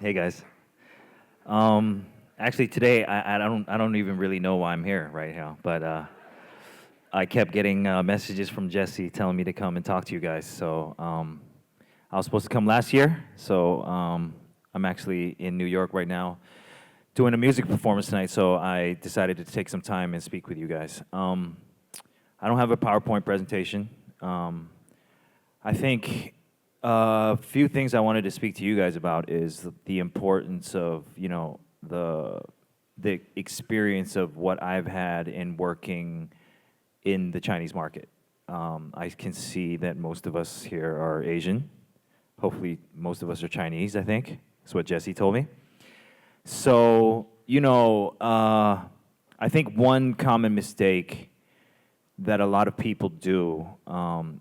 Hey guys. Actually, today I don't even really know why I'm here right now, but I kept getting messages from Jesse telling me to come and talk to you guys. So I was supposed to come last year, so I'm actually in New York right now doing a music performance tonight. So I decided to take some time and speak with you guys. I don't have a PowerPoint presentation. I think a few things I wanted to speak to you guys about is the importance of, the experience of what I've had in working in the Chinese market. I can see that most of us here are Asian. Hopefully, most of us are Chinese, I think. That's what Jesse told me. So, I think one common mistake that a lot of people do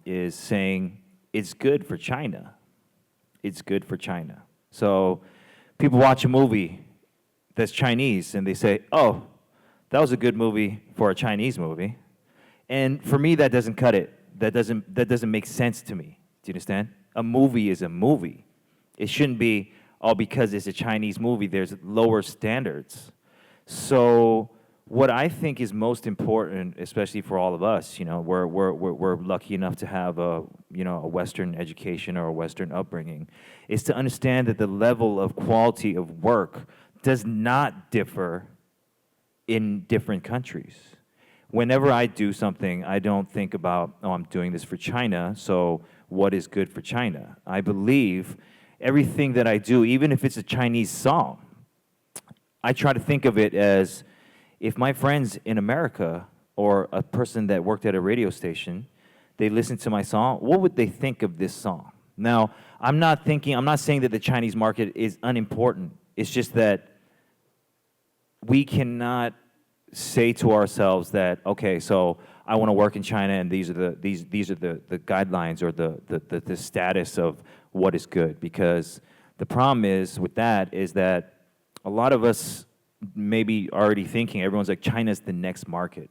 is saying, it's good for China. It's good for China. So people watch a movie that's Chinese and they say, oh, that was a good movie for a Chinese movie. And for me, that doesn't cut it. That doesn't make sense to me. Do you understand? A movie is a movie. It shouldn't be, oh, because it's a Chinese movie, there's lower standards. So what I think is most important, especially for all of us, we're lucky enough to have a Western education or a Western upbringing, is to understand that the level of quality of work does not differ in different countries. Whenever I do something, I don't think about, oh, I'm doing this for China, so what is good for China? I believe everything that I do, even if it's a Chinese song, I try to think of it as, if my friends in America or a person that worked at a radio station, they listened to my song, what would they think of this song? Now, I'm not saying that the Chinese market is unimportant. It's just that we cannot say to ourselves that, okay, so I want to work in China and these are the guidelines or the status of what is good. Because the problem is with that is that a lot of us maybe already thinking, everyone's like, China's the next market.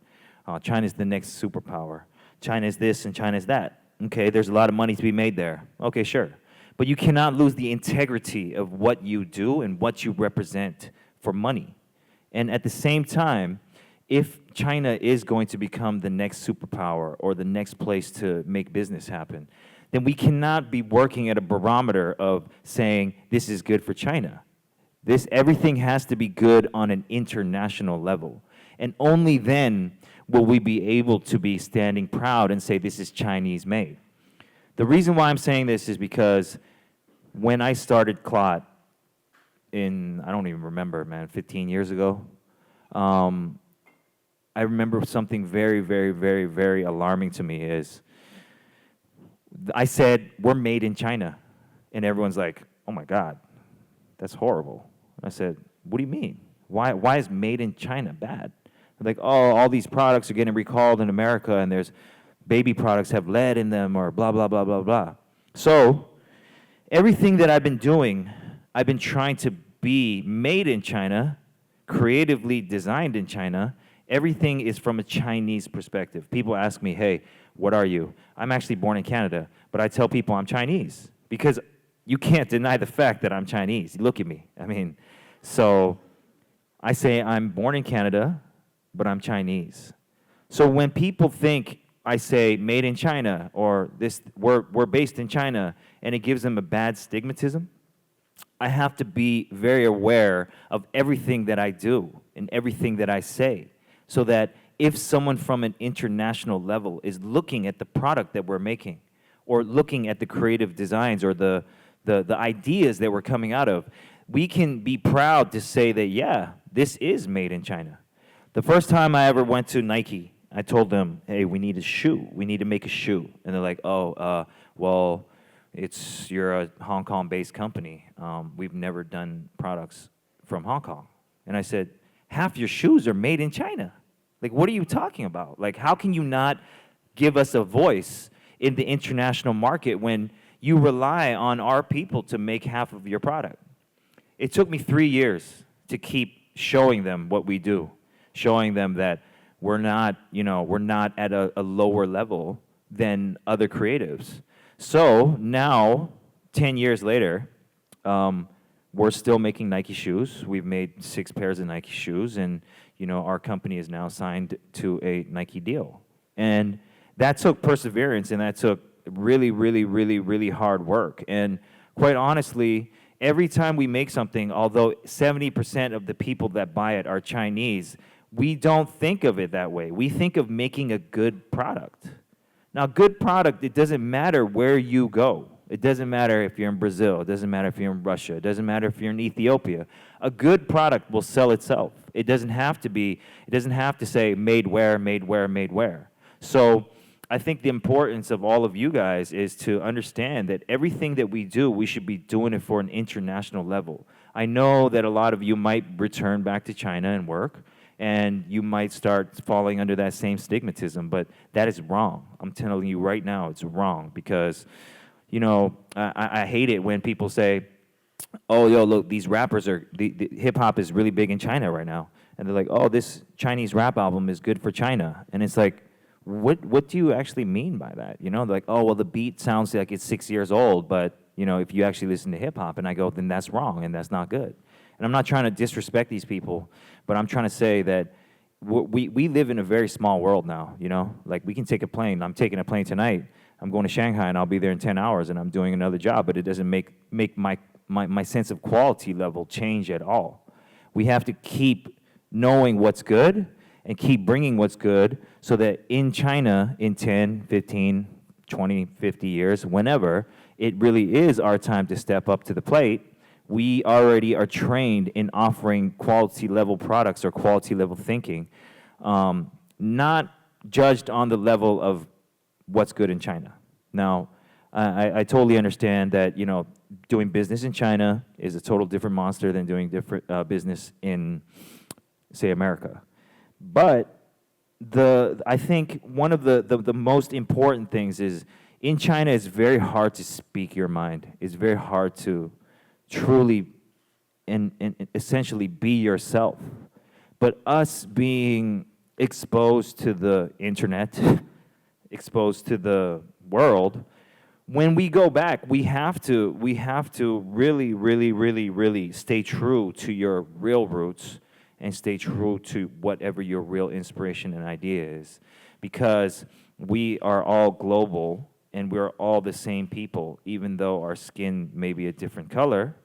China's the next superpower. China's this and China's that. Okay, there's a lot of money to be made there. Okay, sure. But you cannot lose the integrity of what you do and what you represent for money. And at the same time, if China is going to become the next superpower or the next place to make business happen, then we cannot be working at a barometer of saying this is good for China. Everything has to be good on an international level. And only then will we be able to be standing proud and say this is Chinese made. The reason why I'm saying this is because when I started Clot in, I don't even remember, man, 15 years ago, I remember something very, very, very, very alarming to me is I said, we're made in China. And everyone's like, oh my God, that's horrible. I said, what do you mean? Why is made in China bad? They're like, oh, all these products are getting recalled in America and there's baby products have lead in them or blah, blah, blah, blah, blah. So everything that I've been doing, I've been trying to be made in China, creatively designed in China. Everything is from a Chinese perspective. People ask me, hey, what are you? I'm actually born in Canada, but I tell people I'm Chinese because you can't deny the fact that I'm Chinese. Look at me. I mean, so I say I'm born in Canada, but I'm Chinese. So when people think I say made in China or this we're based in China and it gives them a bad stigmatism, I have to be very aware of everything that I do and everything that I say so that if someone from an international level is looking at the product that we're making or looking at the creative designs or the ideas that we're coming out of, we can be proud to say that, yeah, this is made in China. The first time I ever went to Nike, I told them, hey, we need a shoe. We need to make a shoe. And they're like, oh, well, you're a Hong Kong-based company. We've never done products from Hong Kong. And I said, half your shoes are made in China. Like, what are you talking about? Like, how can you not give us a voice in the international market when you rely on our people to make half of your product? It took me 3 years to keep showing them what we do, showing them that we're not at a lower level than other creatives. So now, 10 years later, we're still making Nike shoes. We've made 6 pairs of Nike shoes, and our company is now signed to a Nike deal. And that took perseverance, and that took really, really, really, really hard work. And quite honestly, every time we make something, although 70% of the people that buy it are Chinese, we don't think of it that way. We think of making a good product. Now, good product, it doesn't matter where you go. It doesn't matter if you're in Brazil. It doesn't matter if you're in Russia. It doesn't matter if you're in Ethiopia. A good product will sell itself. It doesn't have to say made where, made where, made where. So I think the importance of all of you guys is to understand that everything that we do, we should be doing it for an international level. I know that a lot of you might return back to China and work, and you might start falling under that same stigmatism, but that is wrong. I'm telling you right now, it's wrong, because, I hate it when people say, oh, yo, look, these rappers the hip-hop is really big in China right now. And they're like, oh, this Chinese rap album is good for China. And it's like, what do you actually mean by that? They're like, oh, well, the beat sounds like it's 6 years old, but, if you actually listen to hip-hop, and I go, then that's wrong, and that's not good. And I'm not trying to disrespect these people, but I'm trying to say that we live in a very small world now, Like, we can take a plane. I'm taking a plane tonight. I'm going to Shanghai, and I'll be there in 10 hours, and I'm doing another job, but it doesn't make my sense of quality level change at all. We have to keep knowing what's good and keep bringing what's good, so that in China, in 10, 15, 20, 50 years, whenever, it really is our time to step up to the plate. We already are trained in offering quality level products or quality level thinking, not judged on the level of what's good in China. Now, I totally understand that, doing business in China is a total different monster than doing different business in, say, America. But I think one of the most important things is, in China, it's very hard to speak your mind. It's very hard to truly and essentially be yourself. But us being exposed to the internet, exposed to the world, when we go back, we have to really, really, really, really stay true to your real roots and stay true to whatever your real inspiration and idea is. Because we are all global, and we're all the same people, even though our skin may be a different color.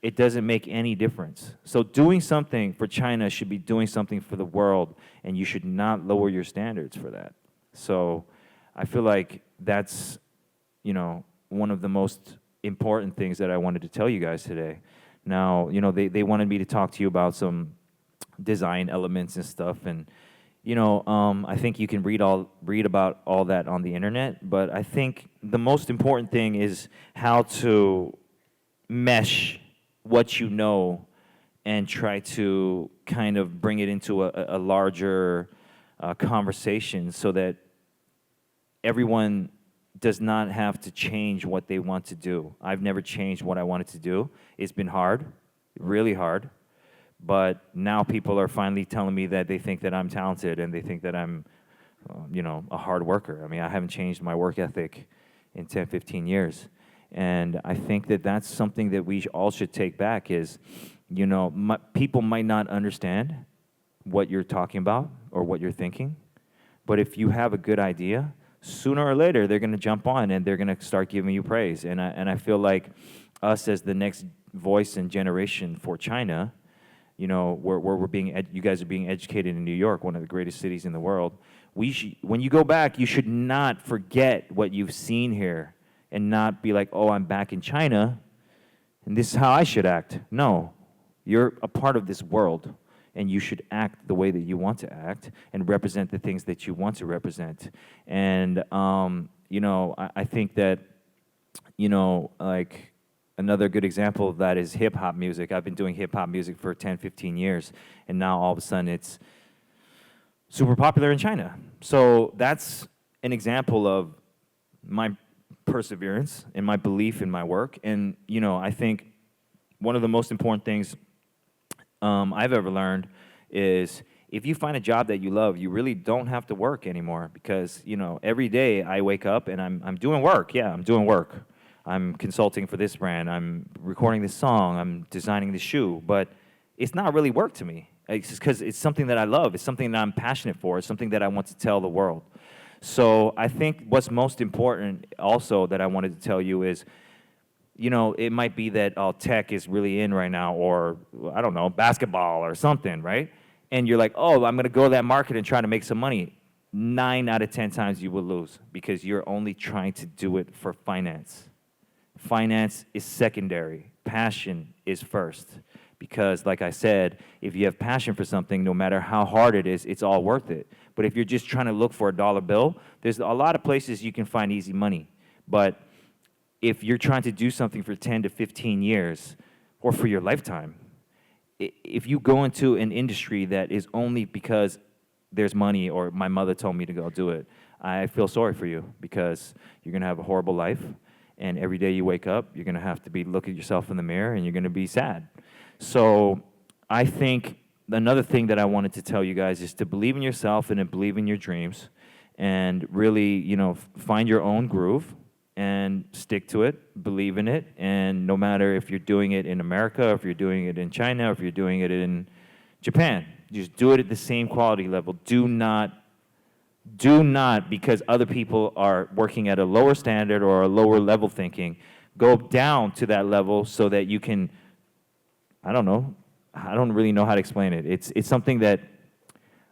It doesn't make any difference. So doing something for China should be doing something for the world, and you should not lower your standards for that. So I feel like that's, one of the most important things that I wanted to tell you guys today. Now, they wanted me to talk to you about some design elements and stuff, and I think you can read about all that on the internet, but I think the most important thing is how to mesh what you know and try to kind of bring it into a larger conversation, so that everyone does not have to change what they want to do. I've never changed what I wanted to do. It's been hard, really hard. But now people are finally telling me that they think that I'm talented, and they think that I'm, a hard worker. I mean, I haven't changed my work ethic in 10, 15 years. And I think that that's something that we all should take back is, people might not understand what you're talking about or what you're thinking. But if you have a good idea, sooner or later, they're going to jump on and they're going to start giving you praise. And I feel like us as the next voice and generation for China, you guys are being educated in New York, one of the greatest cities in the world. When you go back, you should not forget what you've seen here and not be like, oh, I'm back in China, and this is how I should act. No, you're a part of this world, and you should act the way that you want to act and represent the things that you want to represent. And, I think that, like, another good example of that is hip-hop music. I've been doing hip-hop music for 10, 15 years, and now all of a sudden it's super popular in China. So that's an example of my perseverance and my belief in my work. And, I think one of the most important things I've ever learned is, if you find a job that you love, you really don't have to work anymore, because, every day I wake up and I'm doing work. Yeah, I'm doing work. I'm consulting for this brand, I'm recording this song, I'm designing this shoe, but it's not really work to me. It's because it's something that I love, it's something that I'm passionate for, it's something that I want to tell the world. So I think what's most important also that I wanted to tell you is, you know, it might be that tech is really in right now, or I don't know, basketball or something, right? And you're like, oh, I'm gonna go to that market and try to make some money. 9 out of 10 times you will lose because you're only trying to do it for finance. Finance is secondary. Passion is first. Because, like I said, if you have passion for something, no matter how hard it is, it's all worth it. But if you're just trying to look for a dollar bill, there's a lot of places you can find easy money. But if you're trying to do something for 10 to 15 years, or for your lifetime, if you go into an industry that is only because there's money or my mother told me to go do it, I feel sorry for you because you're going to have a horrible life. And every day you wake up, you're going to have to look at yourself in the mirror and you're going to be sad. So I think another thing that I wanted to tell you guys is to believe in yourself and to believe in your dreams and really, you know, find your own groove and stick to it, believe in it. And no matter if you're doing it in America, if you're doing it in China, if you're doing it in Japan, just do it at the same quality level. Do not, because other people are working at a lower standard or a lower level thinking, go down to that level so that you can, I don't know, I don't really know how to explain it. It's something that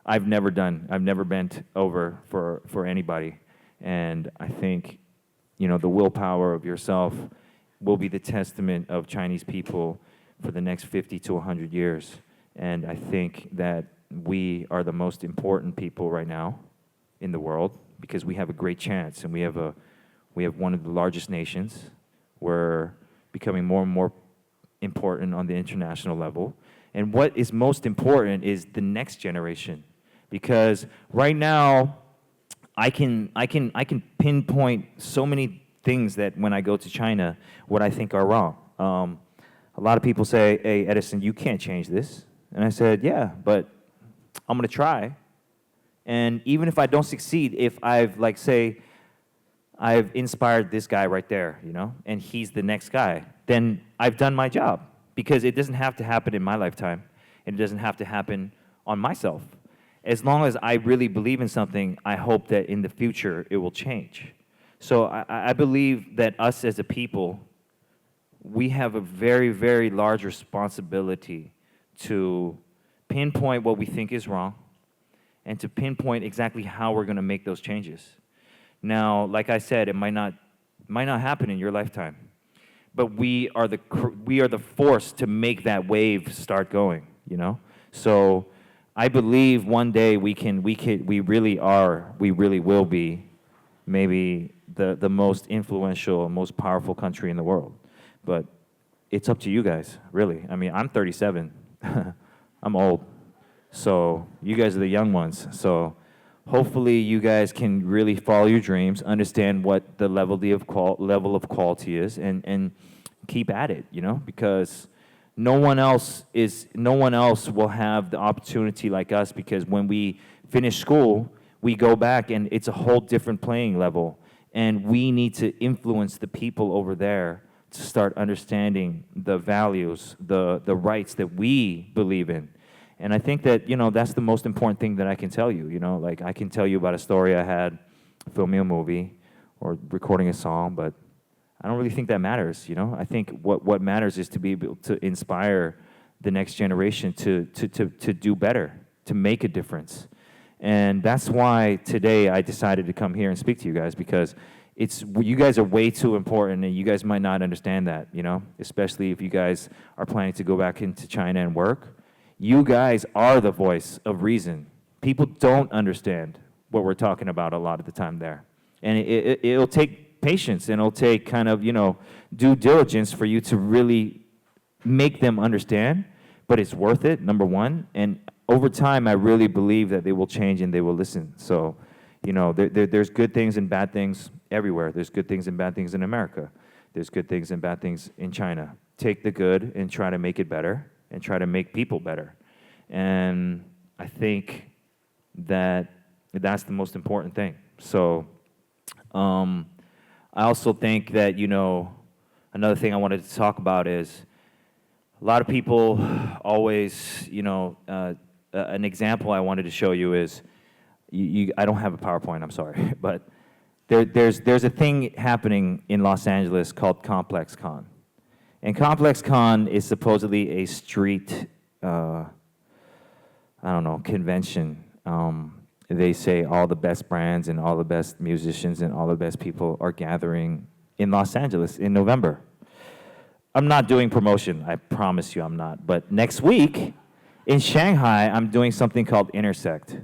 I've never done. I've never bent over for anybody. And I think, you know, the willpower of yourself will be the testament of Chinese people for the next 50 to 100 years. And I think that we are the most important people right now in the world because we have a great chance and we have one of the largest nations. We're becoming more and more important on the international level. And what is most important is the next generation. Because right now, I can pinpoint so many things that when I go to China, what I think are wrong. A lot of people say, hey, Edison, you can't change this. And I said, yeah, but I'm gonna try. And even if I don't succeed, if I've, like, say, I've inspired this guy right there, you know, and he's the next guy, then I've done my job. Because it doesn't have to happen in my lifetime, and it doesn't have to happen on myself. As long as I really believe in something, I hope that in the future it will change. So I believe that us as a people, we have a very, very large responsibility to pinpoint what we think is wrong and to pinpoint exactly how we're going to make those changes. Now, like I said, it might not happen in your lifetime, but we are the force to make that wave start going, you know? So I believe one day we really will be maybe the most influential, most powerful country in the world. But it's up to you guys, really. I mean, I'm 37. I'm old. So you guys are the young ones. So hopefully you guys can really follow your dreams, understand what the level of quality is, and keep at it, you know, because no one else will have the opportunity like us, because when we finish school, we go back and it's a whole different playing level, and we need to influence the people over there to start understanding the values, the rights that we believe in. And I think that, you know, that's the most important thing that I can tell you, you know, like I can tell you about a story I had filming a movie or recording a song, but I don't really think that matters, you know. I think what matters is to be able to inspire the next generation to do better, to make a difference. And that's why today I decided to come here and speak to you guys, because you guys are way too important, and you guys might not understand that, you know, especially if you guys are planning to go back into China and work. You guys are the voice of reason. People don't understand what we're talking about a lot of the time there. And it'll take patience, and it'll take kind of, you know, due diligence for you to really make them understand, but it's worth it, number one. And over time, I really believe that they will change and they will listen. So, you know, there's good things and bad things everywhere. There's good things and bad things in America. There's good things and bad things in China. Take the good and try to make it better, and try to make people better. And I think that that's the most important thing. So I also think that, you know, another thing I wanted to talk about is a lot of people always, an example I wanted to show you is, I don't have a PowerPoint, I'm sorry, but there's a thing happening in Los Angeles called Complex Con. And Complex Con is supposedly a street, convention. They say all the best brands and all the best musicians and all the best people are gathering in Los Angeles in November. I'm not doing promotion, I promise you I'm not. But next week in Shanghai, I'm doing something called Intersect.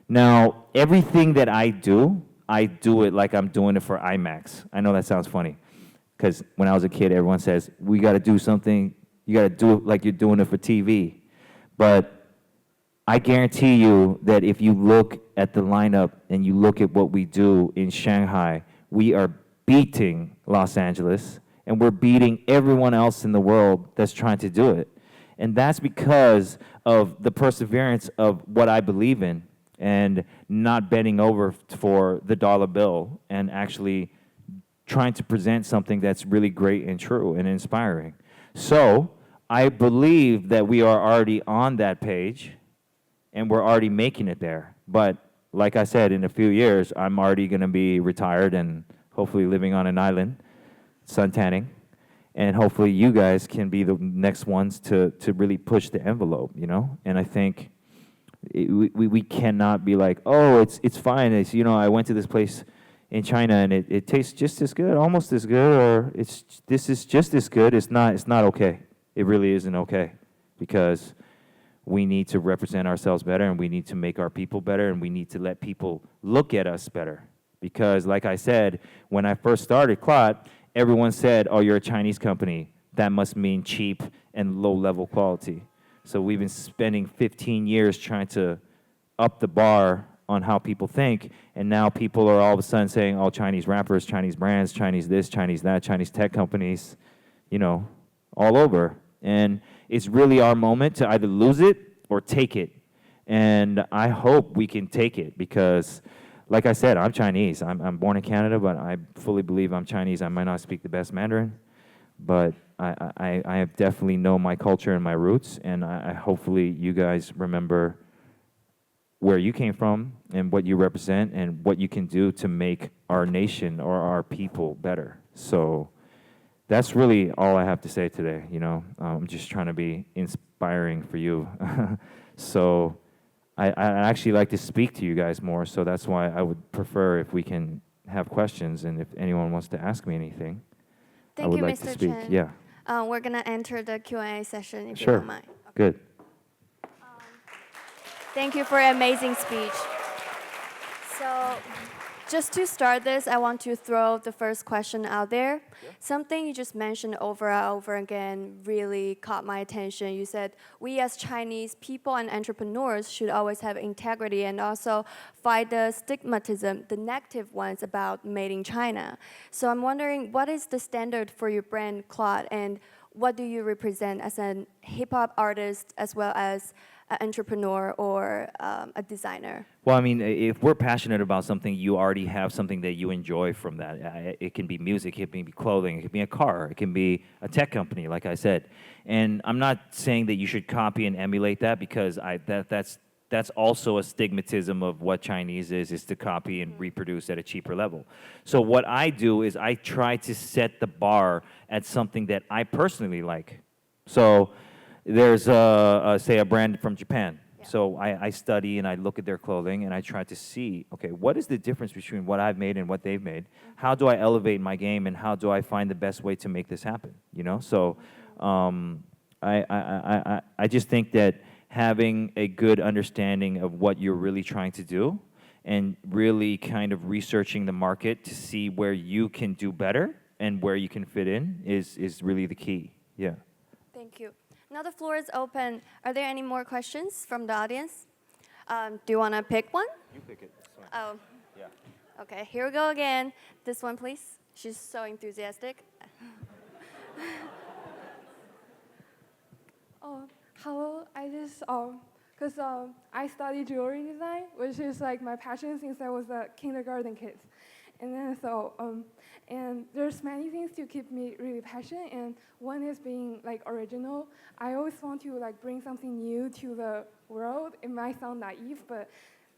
Now, everything that I do it like I'm doing it for IMAX. I know that sounds funny, because when I was a kid, everyone says, we got to do something, you got to do it like you're doing it for TV. But I guarantee you that if you look at the lineup and you look at what we do in Shanghai, we are beating Los Angeles, and we're beating everyone else in the world that's trying to do it. And that's because of the perseverance of what I believe in and not bending over for the dollar bill and actually trying to present something that's really great and true and inspiring. So I believe that we are already on that page and we're already making it there. But like I said, in a few years, I'm already going to be retired and hopefully living on an island, suntanning. And hopefully you guys can be the next ones to really push the envelope, And I think we cannot be like, oh, it's fine. It's, I went to this place in China and it tastes just as good, almost as good, or this is just as good. It's not okay. It really isn't okay, because we need to represent ourselves better, and we need to make our people better, and we need to let people look at us better. Because like I said, when I first started Clot, everyone said, oh, you're a Chinese company. That must mean cheap and low-level quality. So we've been spending 15 years trying to up the bar on how people think, and now people are all of a sudden saying, oh, Chinese rappers, Chinese brands, Chinese this, Chinese that, Chinese tech companies, all over. And it's really our moment to either lose it or take it. And I hope we can take it, because, like I said, I'm Chinese. I'm born in Canada, but I fully believe I'm Chinese. I might not speak the best Mandarin, but I definitely know my culture and my roots, and I hopefully you guys remember where you came from and what you represent and what you can do to make our nation or our people better. So that's really all I have to say today. I'm just trying to be inspiring for you. So I actually like to speak to you guys more, so that's why I would prefer if we can have questions, and if anyone wants to ask me anything, I would like to speak. Mr. Chen. Yeah. We're going to enter the Q&A session, if you Sure. don't mind. Okay. Good. Thank you for an amazing speech. So just to start this, I want to throw the first question out there. Yeah. Something you just mentioned over and over again really caught my attention. You said, we as Chinese people and entrepreneurs should always have integrity and also fight the stigmatism, the negative ones about made in China. So I'm wondering, what is the standard for your brand, Claude, and what do you represent as a hip-hop artist as well as an entrepreneur or a designer? Well, I mean, if we're passionate about something, you already have something that you enjoy from that. It can be music, it can be clothing, it can be a car, it can be a tech company, like I said. And I'm not saying that you should copy and emulate that, because that's also a stigmatism of what Chinese is to copy and reproduce at a cheaper level. So what I do is I try to set the bar at something that I personally like. So there's, say, a brand from Japan. Yeah. So I study and I look at their clothing and I try to see, okay, what is the difference between what I've made and what they've made? How do I elevate my game, and how do I find the best way to make this happen? So I just think that having a good understanding of what you're really trying to do and really kind of researching the market to see where you can do better and where you can fit in is really the key. Yeah. Thank you. Now the floor is open. Are there any more questions from the audience? Do you want to pick one? You pick it. Oh. Yeah. Okay, here we go again. This one, please. She's so enthusiastic. Hello. I just, because I study jewelry design, which is like my passion since I was a kindergarten kid. And then so, and there's many things to keep me really passionate, and one is being like original. I always want to like bring something new to the world. It might sound naive, but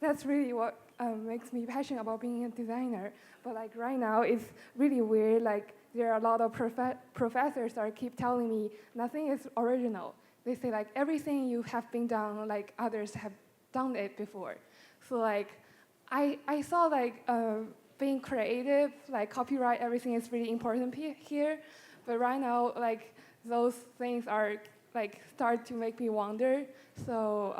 that's really what makes me passionate about being a designer. But like right now, it's really weird. Like there are a lot of professors that keep telling me nothing is original. They say like everything you have been done, like others have done it before. So like I saw like being creative, like copyright, everything is really important here. But right now, like those things are like start to make me wonder. So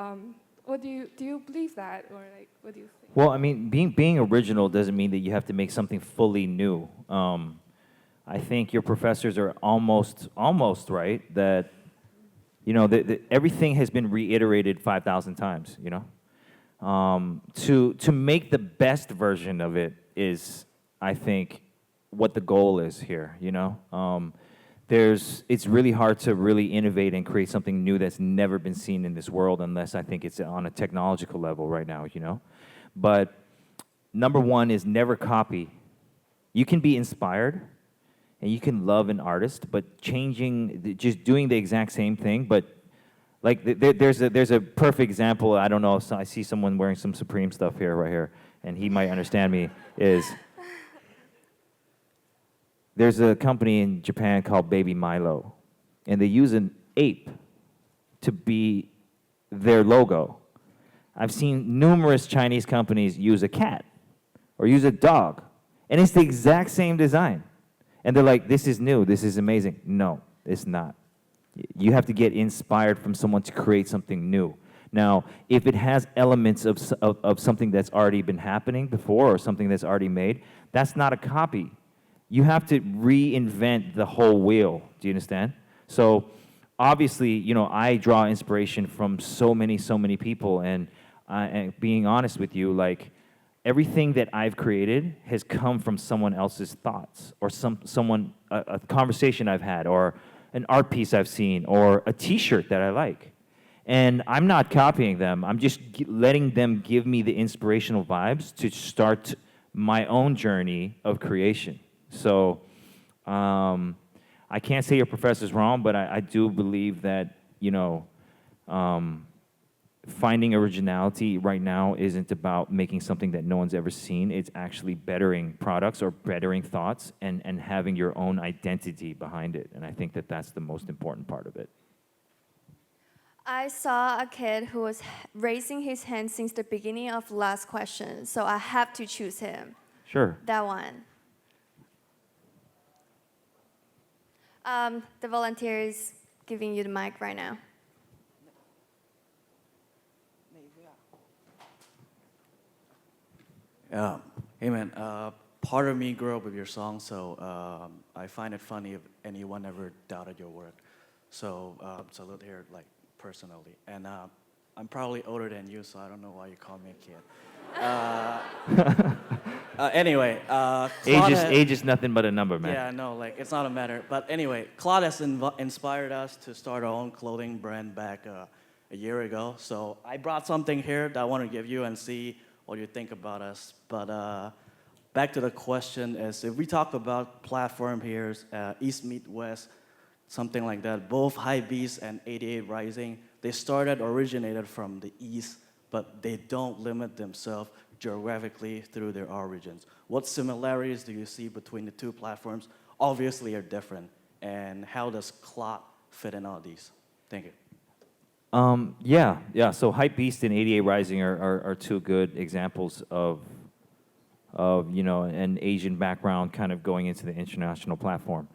what do you believe that, or like what do you think? Well, I mean, being original doesn't mean that you have to make something fully new. I think your professors are almost right that, you know, everything has been reiterated 5,000 times. You know, to make the best version of it is, I think, what the goal is here. You know, it's really hard to really innovate and create something new that's never been seen in this world unless I think it's on a technological level right now. You know, but number one is never copy. You can be inspired and you can love an artist, but just doing the exact same thing, but like there's a perfect example. I don't know, so I see someone wearing some Supreme stuff here, right here, and he might understand me, is there's a company in Japan called Baby Milo, and they use an ape to be their logo. I've seen numerous Chinese companies use a cat or use a dog, and it's the exact same design. And they're like, this is new, this is amazing. No, it's not. You have to get inspired from someone to create something new. Now, if it has elements of something that's already been happening before or something that's already made, that's not a copy. You have to reinvent the whole wheel. Do you understand? So obviously, you know, I draw inspiration from so many people, and being honest with you, like, everything that I've created has come from someone else's thoughts, or a conversation I've had, or an art piece I've seen, or a T-shirt that I like. And I'm not copying them. I'm just letting them give me the inspirational vibes to start my own journey of creation. So I can't say your professor's wrong, but I do believe that, you know, finding originality right now isn't about making something that no one's ever seen. It's actually bettering products or bettering thoughts and having your own identity behind it. And I think that that's the most important part of it. I saw a kid who was raising his hand since the beginning of last question, so I have to choose him. Sure. That one. The volunteer is giving you the mic right now. Hey man, part of me grew up with your song, so I find it funny if anyone ever doubted your work. So salute here, like, personally. And I'm probably older than you, so I don't know why you call me a kid. Anyway, Age is nothing but a number, man. yeah, no, like, it's not a matter. But anyway, Claude has inspired us to start our own clothing brand back a year ago. So I brought something here that I want to give you and see what you think about us. But back to the question is, if we talk about platform here, East meet West, something like that, both Hypebeast and 88 Rising, they originated from the East, but they don't limit themselves geographically through their origins. What similarities do you see between the two platforms? Obviously are different. And how does Claude fit in all these? Thank you. Yeah. So Hypebeast and 88 Rising are two good examples of you know, an Asian background kind of going into the international platform.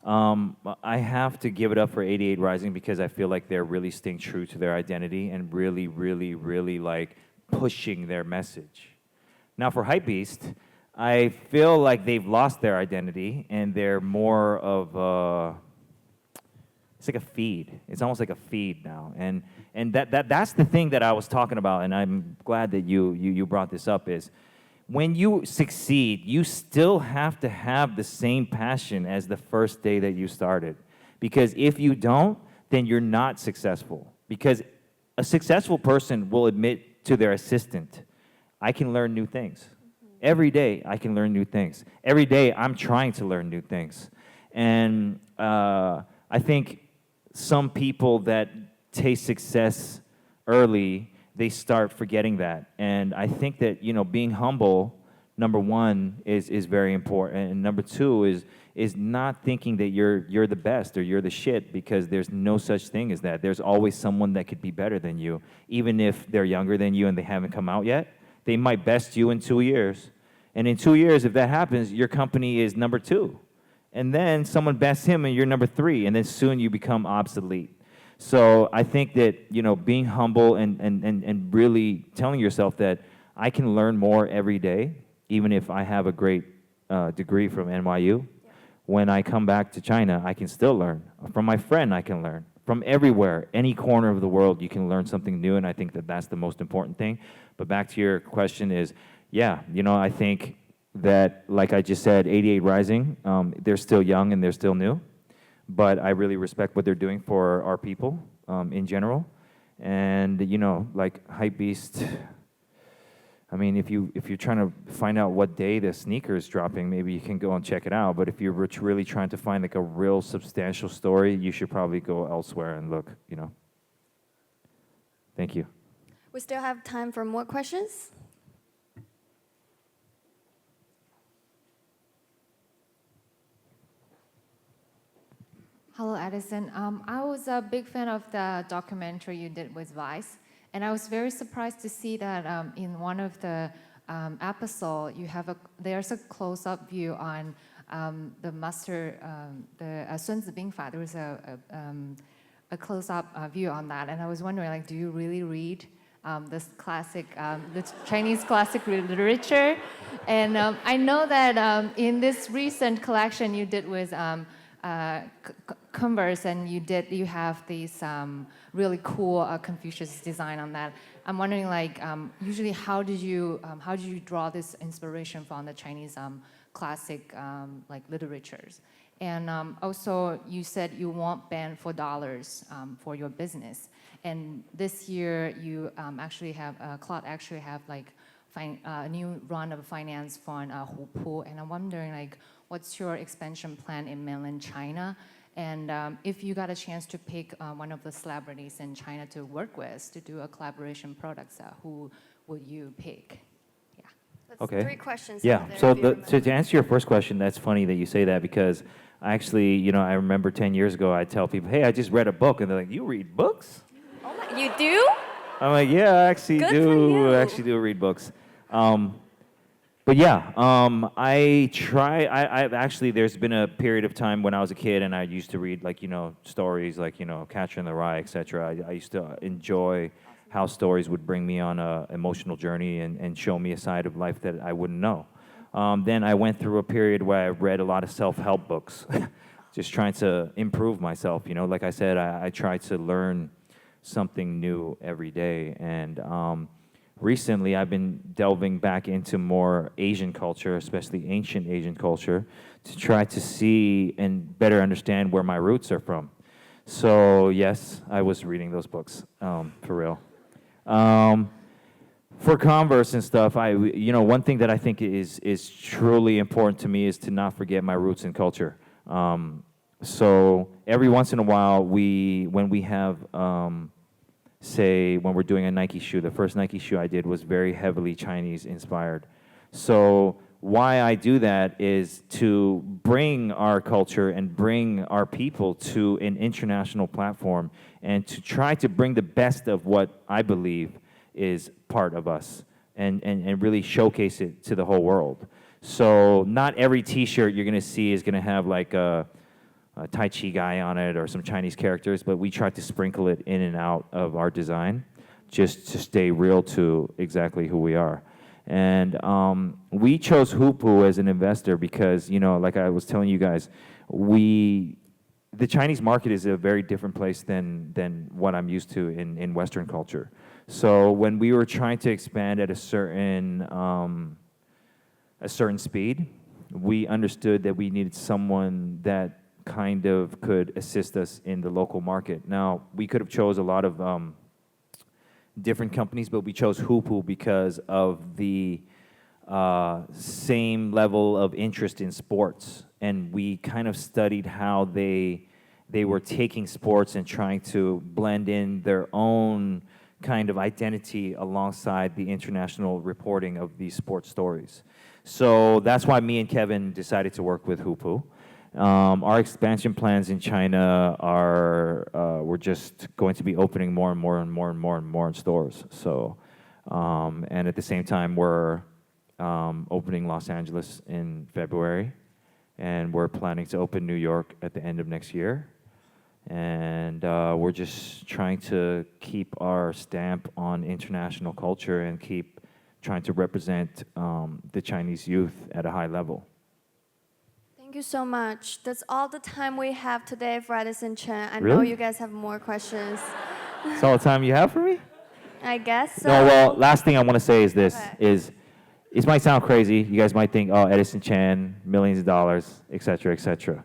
I have to give it up for 88 Rising because I feel like they're really staying true to their identity and really like pushing their message. Now for Hypebeast, I feel like they've lost their identity and they're more of it's like a feed. It's almost like a feed now, and that's the thing that I was talking about, and I'm glad that you brought this up. Is when you succeed, you still have to have the same passion as the first day that you started, because if you don't, then you're not successful. Because a successful person will admit to their assistant, "I can learn new things." Every day I can learn new things. Every day I'm trying to learn new things. And I think some people that taste success early, they start forgetting that. And I think that, you know, being humble, number one, is very important. And number two is not thinking that you're the best or you're the shit, because there's no such thing as that. There's always someone that could be better than you, even if they're younger than you and they haven't come out yet. They might best you in 2 years. And in 2 years, if that happens, your company is number 2. And then someone bests him and you're number 3, and then soon you become obsolete. So I think that, you know, being humble and really telling yourself that I can learn more every day, even if I have a great degree from NYU. When I come back to China, I can still learn. From my friend, I can learn. From everywhere, any corner of the world, you can learn something new, and I think that that's the most important thing. But back to your question is, yeah, you know, I think that, like I just said, 88 Rising, they're still young and they're still new, but I really respect what they're doing for our people in general. And, you know, like Hypebeast, I mean, if you're trying to find out what day the sneaker is dropping, maybe you can go and check it out. But if you're really trying to find like a real substantial story, you should probably go elsewhere and look, you know. Thank you. We still have time for more questions. Hello, Edison. I was a big fan of the documentary you did with Vice, and I was very surprised to see that in one of the episodes, there's a close-up view on the master, Sun Tzu Bing Fa. There was a close-up view on that, and I was wondering, like, do you really read this classic, the Chinese classic literature? And I know that in this recent collection you did with Converse, and you have these really cool Confucius design on that. I'm wondering, like, usually how did you draw this inspiration from the Chinese classic like literatures? And also, you said you want band for dollars for your business. And this year, you actually have Claude actually have like a new round of finance from Hupu, and I'm wondering, like, what's your expansion plan in mainland China? And if you got a chance to pick one of the celebrities in China to work with to do a collaboration products, who would you pick? Yeah. That's Okay. 3 questions. Yeah, out there, so if you remember. to answer your first question, that's funny that you say that, because I actually, you know, I remember 10 years ago, I tell people, hey, I just read a book, and they're like, you read books? Oh my, you do? I'm like, yeah, I actually Good for you. do. I actually do read books. But yeah, I've actually, there's been a period of time when I was a kid and I used to read, like, you know, stories like, you know, Catcher in the Rye, etc. I used to enjoy how stories would bring me on an emotional journey and show me a side of life that I wouldn't know. Then I went through a period where I read a lot of self-help books, just trying to improve myself. You know, like I said, I try to learn something new every day. And recently, I've been delving back into more Asian culture, especially ancient Asian culture, to try to see and better understand where my roots are from. So yes, I was reading those books, for real. For Converse and stuff, you know, one thing that I think is truly important to me is to not forget my roots and culture. So every once in a while, when we have, say, when we're doing a Nike shoe, the first Nike shoe I did was very heavily Chinese inspired. So why I do that is to bring our culture and bring our people to an international platform, and to try to bring the best of what I believe is part of us, and really showcase it to the whole world. So not every t-shirt you're gonna see is gonna have like a Tai Chi guy on it or some Chinese characters, but we try to sprinkle it in and out of our design just to stay real to exactly who we are. And we chose Hupu as an investor because, you know, like I was telling you guys, the Chinese market is a very different place than what I'm used to in Western culture. So when we were trying to expand at a certain speed, we understood that we needed someone that kind of could assist us in the local market. Now, we could have chose a lot of different companies, but we chose Hupu because of the same level of interest in sports, and we kind of studied how they were taking sports and trying to blend in their own kind of identity alongside the international reporting of these sports stories. So that's why me and Kevin decided to work with Hupu. Our expansion plans in China are we're just going to be opening more and more and more and more and more stores. So, and at the same time, we're opening Los Angeles in February, and we're planning to open New York at the end of next year. And we're just trying to keep our stamp on international culture and keep trying to represent the Chinese youth at a high level. Thank you so much. That's all the time we have today for Edison Chen. I know Really? you guys have more questions. That's all the time you have for me? I guess so. No, well, last thing I want to say is this, Okay. This might sound crazy. You guys might think, oh, Edison Chen, millions of dollars, et cetera, et cetera.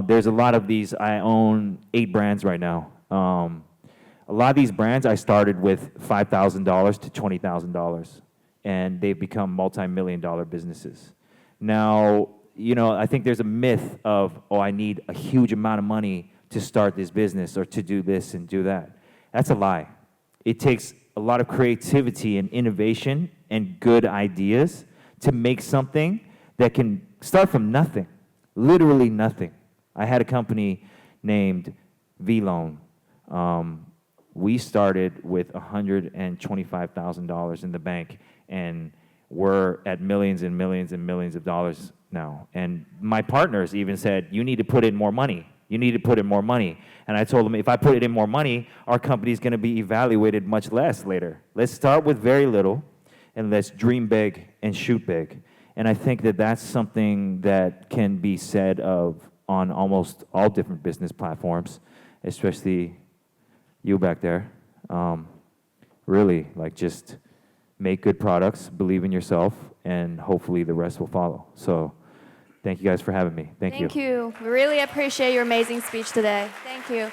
There's a lot of these, I own 8 brands right now. A lot of these brands I started with $5,000 to $20,000, and they've become multi-million-dollar businesses. Now, you know, I think there's a myth of, oh, I need a huge amount of money to start this business or to do this and do that. That's a lie. It takes a lot of creativity and innovation and good ideas to make something that can start from nothing, literally nothing. I had a company named V-Loan. We started with $125,000 in the bank, and we're at millions and millions and millions of dollars now. And my partners even said, you need to put in more money. You need to put in more money. And I told them, if I put in more money, our company's going to be evaluated much less later. Let's start with very little, and let's dream big and shoot big. And I think that that's something that can be said of on almost all different business platforms, especially you back there. Really, like, just make good products, believe in yourself, and hopefully the rest will follow. So thank you guys for having me. Thank you. Thank you. We really appreciate your amazing speech today. Thank you.